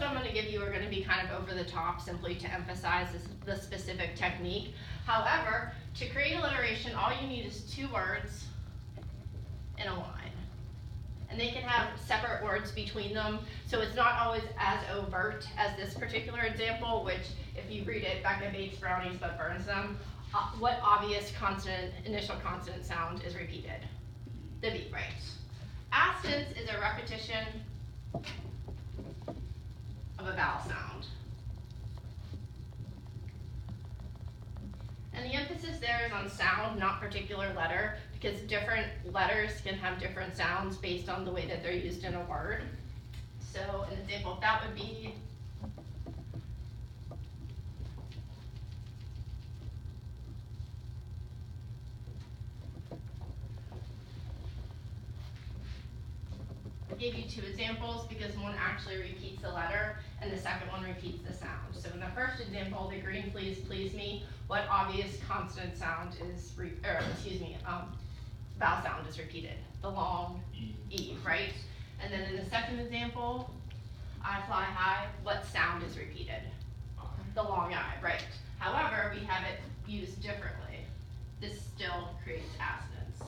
examples I'm going to give you are going to be kind of over the top simply to emphasize the specific technique. However, to create alliteration, all you need is 2 words in a line. And they can have separate words between them, so it's not always as overt as this particular example, which if you read it, Becca bakes brownies but burns them, what obvious consonant, initial consonant sound is repeated? The B, right? Absence is a repetition of a vowel sound. And the emphasis there is on sound, not particular letter, because different letters can have different sounds based on the way that they're used in a word. So an example of that would be I gave you 2 examples because one actually repeats the letter and the second one repeats the sound. So in the first example, the green fleas please me, what obvious consonant sound is, vowel sound is repeated? The long E, right? And then in the second example, I fly high, what sound is repeated? The long I, right? However, we have it used differently. This still creates assonance.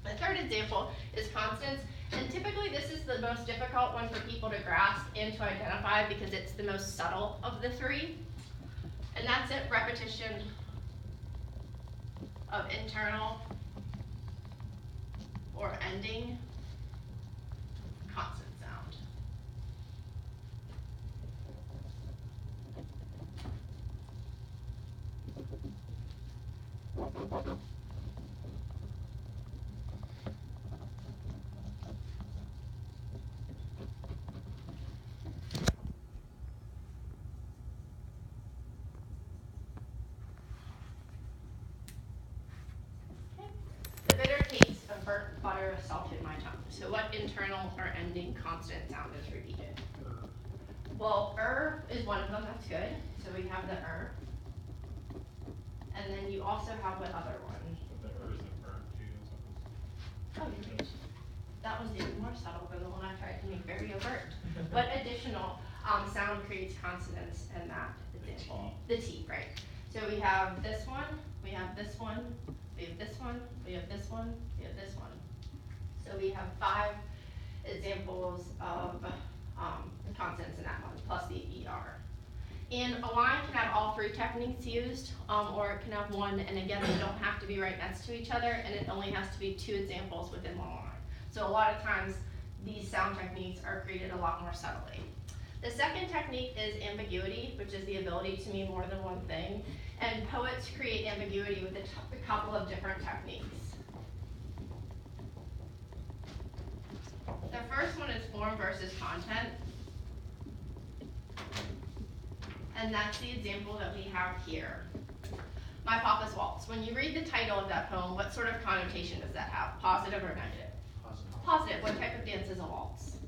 The third example is consonants, and typically this is the most difficult one for people to grasp and to identify because it's the most subtle of the 3. And that's it, repetition of internal or ending consonant sound. The bitter taste of burnt butter assaulted my tongue. So what internal or ending consonant sound is repeated? Well, is one of them, that's good. So we have the and then you also have what other one? But the isn't burnt too. Oh, you're right. That was even more subtle than the one I tried to make very overt. What additional sound creates consonants in that example? The T, right. So we have this one, we have this one, we have this one, we have this one, we have this one. So we have 5 examples of consonants in that one, plus the ER. And a line can have all 3 techniques used, or it can have one, and again, they don't have to be right next to each other, and it only has to be 2 examples within one line. So a lot of times, these sound techniques are created a lot more subtly. The second technique is ambiguity, which is the ability to mean more than one thing, and poets create ambiguity with a couple of different techniques. The first one is form versus content. And that's the example that we have here. My Papa's Waltz. When you read the title of that poem, what sort of connotation does that have? Positive or negative? Positive. Positive. What type of dance is a waltz?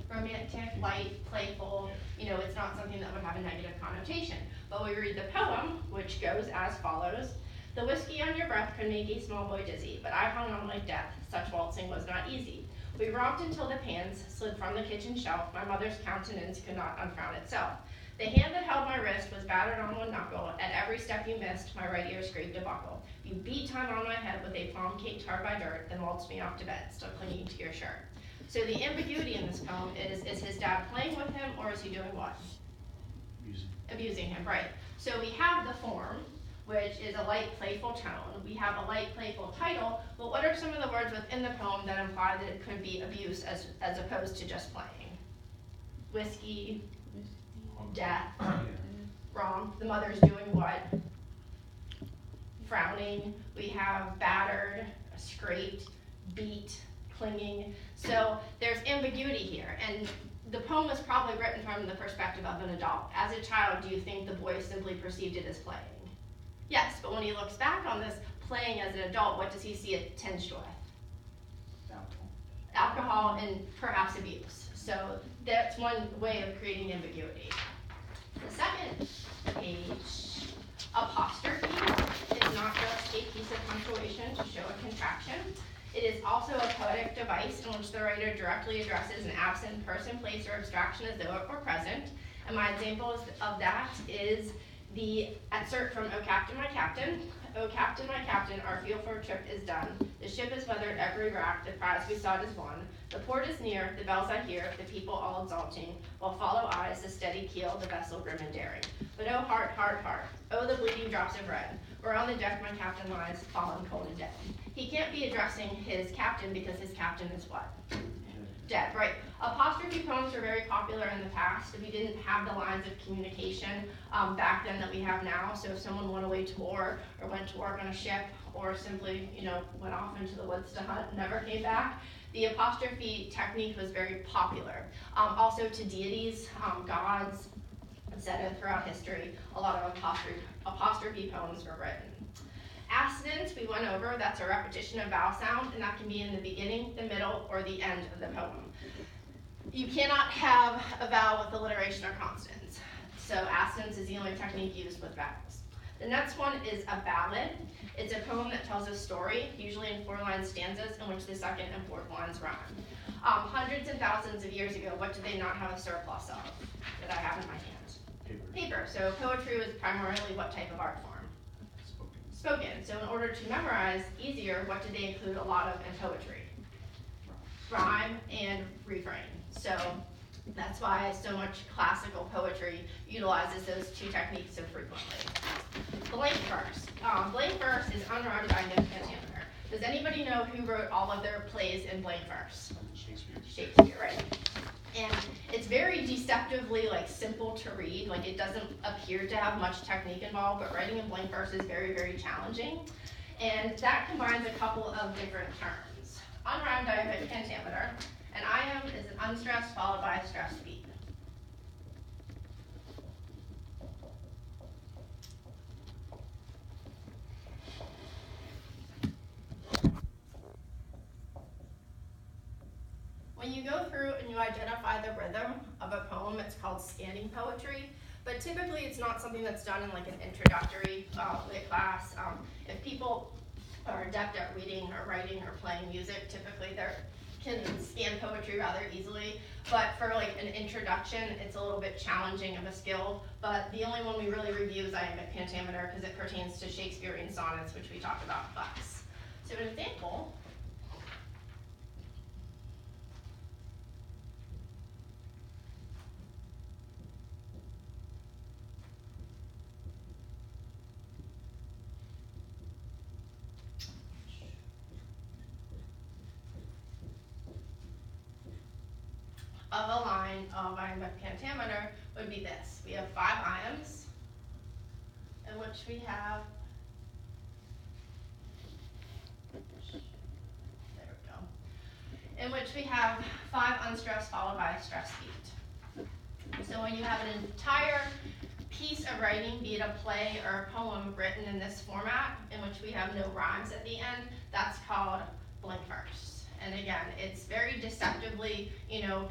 Romantic. Light, playful. You know, it's not something that would have a negative connotation. But we read the poem, which goes as follows. The whiskey on your breath could make a small boy dizzy, but I hung on like death. Such waltzing was not easy. We romped until the pans slid from the kitchen shelf. My mother's countenance could not unfrown itself. The hand that held my wrist was battered on one knuckle. At every step you missed, my right ear scraped a buckle. You beat time on my head with a palm cake tarred by dirt, then waltzed me off to bed, still clinging to your shirt. So the ambiguity in this poem is his dad playing with him, or is he doing what? Abusing him, right. So we have the form, which is a light, playful tone. We have a light, playful title, but what are some of the words within the poem that imply that it could be abuse as opposed to just playing? Whiskey, death, wrong. The mother's doing what? Frowning. We have battered, scraped, beat, clinging. So there's ambiguity here. And the poem was probably written from the perspective of an adult. As a child, do you think the boy simply perceived it as playing? Yes, but when he looks back on this playing as an adult, what does he see it tinged with? Alcohol and perhaps abuse. So that's one way of creating ambiguity. The second page, apostrophe, is not just a piece of punctuation to show a contraction. It is also a poetic device in which the writer directly addresses an absent person, place, or abstraction as though it were present. And my examples of that is the excerpt from O Captain, My Captain. O Captain, my Captain, our feel-for trip is done. The ship is weathered every rack, the prize we sought is won. The port is near, the bells I hear, the people all exulting, while follow eyes the steady keel, the vessel grim and daring. But oh heart, heart, heart, oh the bleeding drops of red, where on the deck my captain lies, fallen cold and dead. He can't be addressing his captain because his captain is what? Dead, right. Apostrophe poems were very popular in the past. We didn't have the lines of communication back then that we have now. So if someone went away to war or went to work on a ship or simply, went off into the woods to hunt and never came back, the apostrophe technique was very popular. Also to deities, gods, etc. Throughout history, a lot of apostrophe poems were written. Assonance we went over, that's a repetition of vowel sound, and that can be in the beginning, the middle, or the end of the poem. You cannot have a vowel with alliteration or consonants, so assonance is the only technique used with vowels. The next one is a ballad. It's a poem that tells a story, usually in 4-line stanzas, in which the second and fourth lines rhyme. Hundreds and thousands of years ago, what did they not have a surplus of that I have in my hand? Paper. So poetry was primarily what type of art form? Spoken. So in order to memorize easier, what did they include a lot of in poetry? Rhyme and refrain. So that's why so much classical poetry utilizes those two techniques so frequently. Blank verse. Blank verse is unrhymed by Iambic pentameter. Does anybody know who wrote all of their plays in blank verse? Shakespeare, right? And it's very deceptively simple to read. It doesn't appear to have much technique involved, but writing in blank verse is very, very challenging. And that combines a couple of different terms. Unrhymed iambic pentameter. An iamb is an unstressed followed by a stressed beat. When you go through and you identify the rhythm of a poem, it's called scanning poetry, but typically it's not something that's done in an introductory lit class. If people are adept at reading or writing or playing music, typically they can scan poetry rather easily, but for an introduction, it's a little bit challenging of a skill, but the only one we really review is iambic pentameter because it pertains to Shakespearean sonnets, which we talked about in class. So an example. Of a line of iambic pentameter would be this. We have 5 iambs, in which we have, there we go, in which we have 5 unstressed followed by a stressed beat. So when you have an entire piece of writing, be it a play or a poem written in this format, in which we have no rhymes at the end, that's called blank verse. And again, it's very deceptively,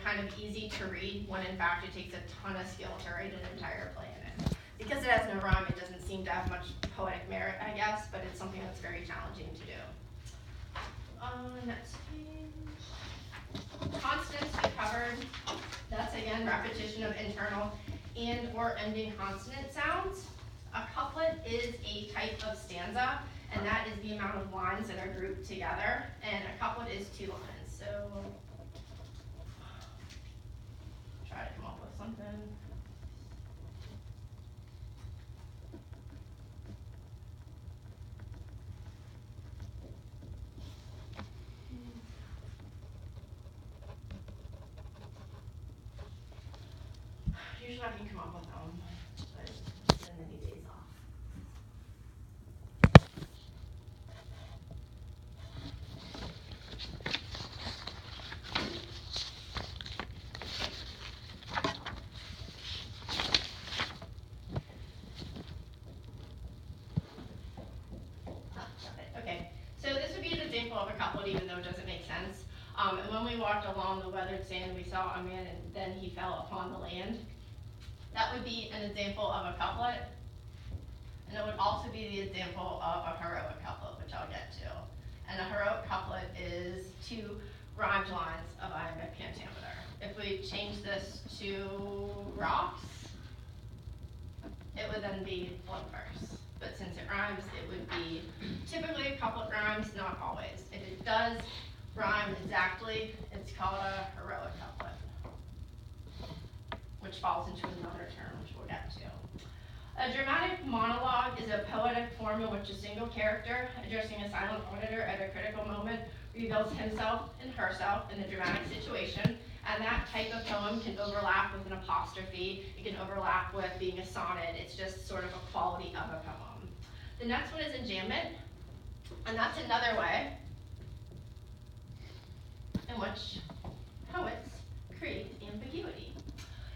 kind of easy to read when in fact it takes a ton of skill to write an entire play in it. Because it has no rhyme, it doesn't seem to have much poetic merit, I guess, but it's something that's very challenging to do. Next page. Consonants we covered. That's again repetition of internal and or ending consonant sounds. A couplet is a type of stanza, and that is the amount of lines that are grouped together, and a couplet is 2 lines. So try to come up with something. Usually I can come up with them, but then any days off. Okay, so this would be an example of a couplet, even though it doesn't make sense. And when we walked along the weathered sand, we saw a man, and then he fell upon the land. That would be an example of a couplet, and it would also be the example of a heroic couplet, which I'll get to. And a heroic couplet is two rhymed lines of iambic pentameter. If we change this to rocks, it would then be one verse. But since it rhymes, it would be typically a couplet rhymes, not always. If it does rhyme exactly, it's called a heroic couplet, which falls into another term, which we'll get to. A dramatic monologue is a poetic form in which a single character, addressing a silent auditor at a critical moment, reveals himself and herself in a dramatic situation, and that type of poem can overlap with an apostrophe, it can overlap with being a sonnet, it's just sort of a quality of a poem. The next one is enjambment, and that's another way in which poets create ambiguity.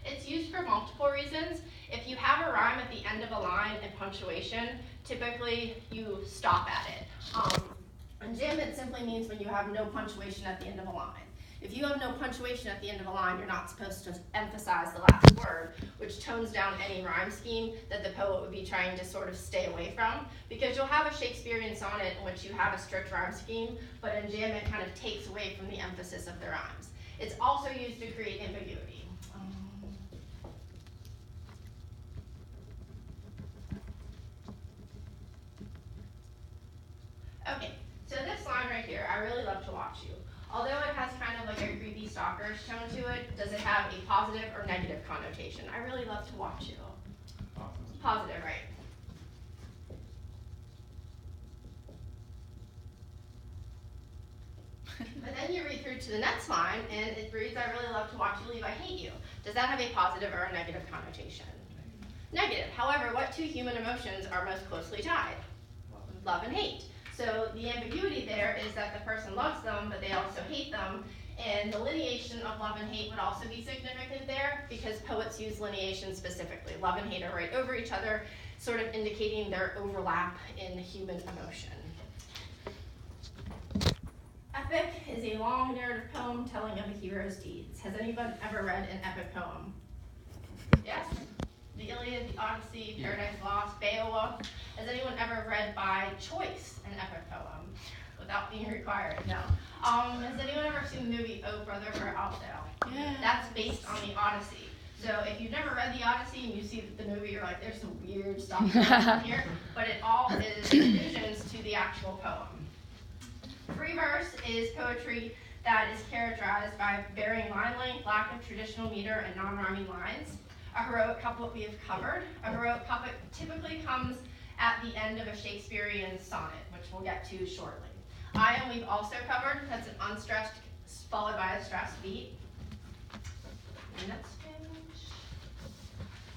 It's used for multiple reasons. If you have a rhyme at the end of a line and punctuation, typically you stop at it. Enjambment simply means when you have no punctuation at the end of a line. If you have no punctuation at the end of a line, you're not supposed to emphasize the last word, which tones down any rhyme scheme that the poet would be trying to sort of stay away from, because you'll have a Shakespearean sonnet in which you have a strict rhyme scheme, but enjambment kind of takes away from the emphasis of the rhymes. It's also used to create ambiguity. Okay, so this line right here, I really love to watch you. Although it has kind of like a creepy stalkerish tone to it, does it have a positive or negative connotation? I really love to watch you. Positive, right. But then you read through to the next line, and it reads, I really love to watch you leave, I hate you. Does that have a positive or a negative connotation? Negative. However, what two human emotions are most closely tied? Love and hate. So the ambiguity there is that the person loves them, but they also hate them, and the lineation of love and hate would also be significant there, because poets use lineation specifically. Love and hate are right over each other, sort of indicating their overlap in human emotion. Epic is a long narrative poem telling of a hero's deeds. Has anyone ever read an epic poem? Yes? The Iliad, the Odyssey, Paradise Lost, Beowulf. Has anyone ever read by choice an epic poem without being required? No. Has anyone ever seen the movie Oh Brother, Where Art Thou? Yeah. That's based on the Odyssey. So if you've never read the Odyssey and you see the movie, you're like, there's some weird stuff going on here, but it all is allusions to the actual poem. Free verse is poetry that is characterized by varying line length, lack of traditional meter, and non-rhyming lines. A heroic couplet we have covered. A heroic couplet typically comes at the end of a Shakespearean sonnet, which we'll get to shortly. Iamb we've also covered. That's an unstressed followed by a stressed beat. Next page.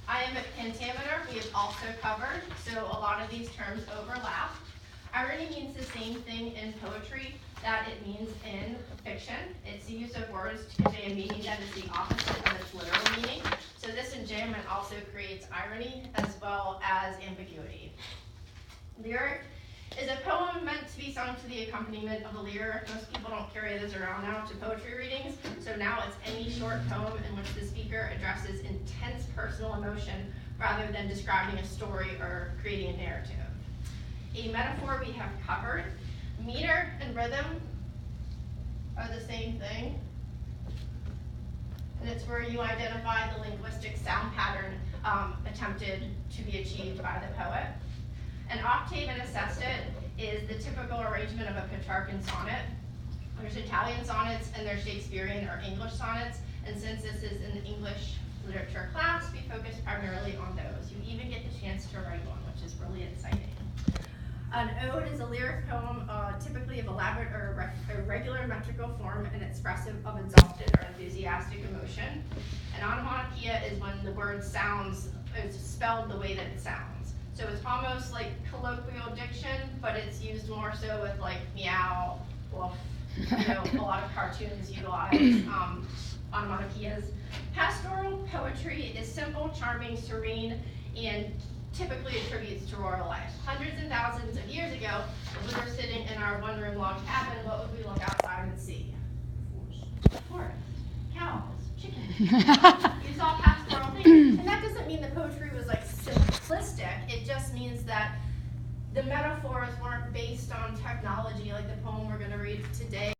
Iambic pentameter we have also covered, so a lot of these terms overlap. Irony means the same thing in poetry that it means in fiction. It's the use of words to convey a meaning that is the opposite of its literal meaning. So this enjambment also creates irony as well as ambiguity. Lyric is a poem meant to be sung to the accompaniment of a lyre. Most people don't carry those around now to poetry readings, so now it's any short poem in which the speaker addresses intense personal emotion rather than describing a story or creating a narrative. A metaphor we have covered. Meter and rhythm are the same thing, and it's where you identify the linguistic sound pattern attempted to be achieved by the poet. An octave and a sestet is the typical arrangement of a Petrarchan sonnet. There's Italian sonnets and there's Shakespearean or English sonnets, and since this is an English literature class, we focus primarily on those. You even get the chance to write one, which is really exciting. An ode is a lyric poem, typically of elaborate or irregular metrical form and expressive of exalted or enthusiastic emotion. An onomatopoeia is when the word sounds, is spelled the way that it sounds. So it's almost like colloquial diction, but it's used more so with like meow, woof. A lot of cartoons utilize onomatopoeias. Pastoral poetry is simple, charming, serene, and typically attributes to rural life. Hundreds and thousands of years ago, if we were sitting in our one-room log cabin, what would we look outside and see? Forest, cows, chickens. You saw pastoral things. And that doesn't mean the poetry was like simplistic. It just means that the metaphors weren't based on technology like the poem we're going to read today.